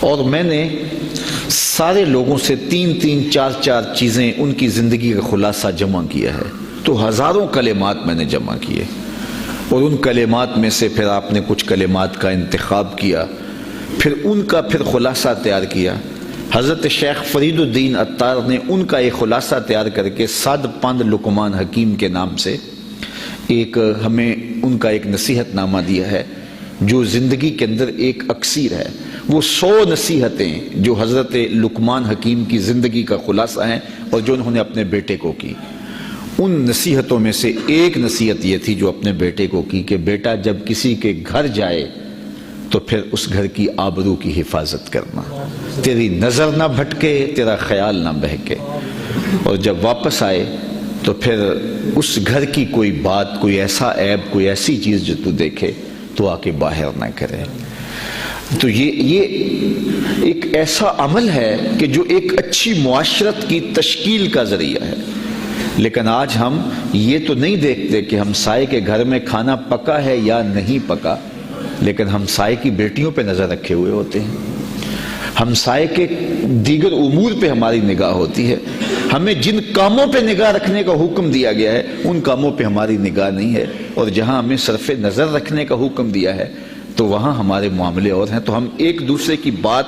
اور میں نے سارے لوگوں سے 3-4 چیزیں ان کی زندگی کا خلاصہ جمع کیا ہے، تو ہزاروں کلمات میں نے جمع کیے، اور ان کلمات میں سے پھر آپ نے کچھ کلمات کا انتخاب کیا، پھر ان کا خلاصہ تیار کیا۔ حضرت شیخ فرید الدین عطار نے ان کا ایک خلاصہ تیار کر کے سعد پاند لقمان حکیم کے نام سے ایک ہمیں ان کا ایک نصیحت نامہ دیا ہے، جو زندگی کے اندر ایک اکسیر ہے۔ وہ 100 نصیحتیں جو حضرت لقمان حکیم کی زندگی کا خلاصہ ہیں اور جو انہوں نے اپنے بیٹے کو کی، ان نصیحتوں میں سے ایک نصیحت یہ تھی جو اپنے بیٹے کو کی کہ بیٹا جب کسی کے گھر جائے تو پھر اس گھر کی آبرو کی حفاظت کرنا، تیری نظر نہ بھٹکے، تیرا خیال نہ بہکے، اور جب واپس آئے تو پھر اس گھر کی کوئی بات، کوئی ایسا عیب، کوئی ایسی چیز جو تو دیکھے تو آ کے باہر نہ کرے۔ تو یہ ایک ایسا عمل ہے کہ جو ایک اچھی معاشرت کی تشکیل کا ذریعہ ہے۔ لیکن آج ہم یہ تو نہیں دیکھتے کہ ہمسائے کے گھر میں کھانا پکا ہے یا نہیں پکا، لیکن ہمسائے کی بیٹیوں پہ نظر رکھے ہوئے ہوتے ہیں، ہمسائے کے دیگر امور پہ ہماری نگاہ ہوتی ہے۔ ہمیں جن کاموں پہ نگاہ رکھنے کا حکم دیا گیا ہے ان کاموں پہ ہماری نگاہ نہیں ہے، اور جہاں ہمیں صرف نظر رکھنے کا حکم دیا ہے تو وہاں ہمارے معاملے اور ہیں۔ تو ہم ایک دوسرے کی بات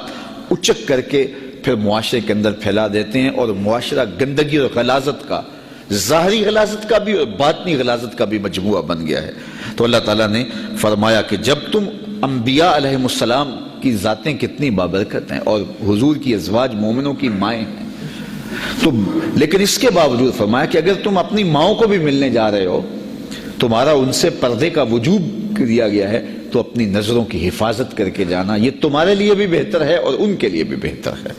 اچک کر کے پھر معاشرے کے اندر پھیلا دیتے ہیں، اور معاشرہ گندگی اور غلاظت کا، ظاہری غلاظت کا بھی اور باطنی غلاظت کا بھی مجموعہ بن گیا ہے۔ تو اللہ تعالیٰ نے فرمایا کہ جب تم انبیاء علیہ السلام کی ذاتیں کتنی بابرکت ہیں اور حضور کی ازواج مومنوں کی مائیں ہیں، تو لیکن اس کے باوجود فرمایا کہ اگر تم اپنی ماؤں کو بھی ملنے جا رہے ہو، تمہارا ان سے پردے کا وجوب دیا گیا ہے، تو اپنی نظروں کی حفاظت کر کے جانا، یہ تمہارے لیے بھی بہتر ہے اور ان کے لیے بھی بہتر ہے۔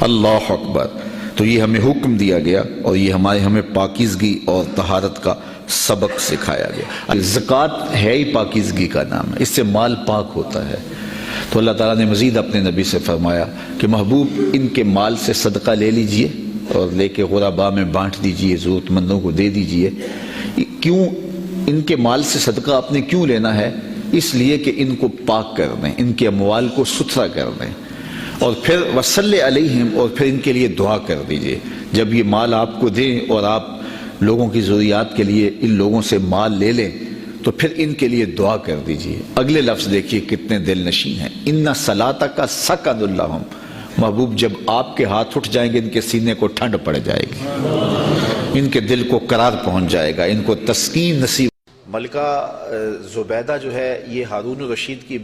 اللہ اکبر۔ تو یہ ہمیں حکم دیا گیا اور یہ ہمیں پاکیزگی اور طہارت کا سبق سکھایا گیا۔ زکوٰۃ ہے ہی پاکیزگی کا نام ہے، اس سے مال پاک ہوتا ہے۔ تو اللہ تعالیٰ نے مزید اپنے نبی سے فرمایا کہ محبوب ان کے مال سے صدقہ لے لیجئے اور لے کے غرباء میں بانٹ دیجئے، ضرورت مندوں کو دے دیجئے۔ کیوں ان کے مال سے صدقہ آپ نے کیوں لینا ہے؟ اس لیے کہ ان کو پاک کر دیں، ان کے اموال کو ستھرا کر دیں، اور پھر وصلی علیہم، اور پھر ان کے لیے دعا کر دیجئے۔ جب یہ مال آپ کو دیں اور آپ لوگوں کی ضروریات کے لیے ان لوگوں سے مال لے لیں تو پھر ان کے لیے دعا کر دیجئے۔ اگلے لفظ دیکھیے کتنے دل نشین ہیں، ان صلاتک سکن لہم۔ محبوب جب آپ کے ہاتھ اٹھ جائیں گے ان کے سینے کو ٹھنڈ پڑ جائے گی، ان کے دل کو قرار پہنچ جائے گا، ان کو تسکین نصیب۔ ملکہ زبیدہ جو ہے یہ ہارون الرشید کی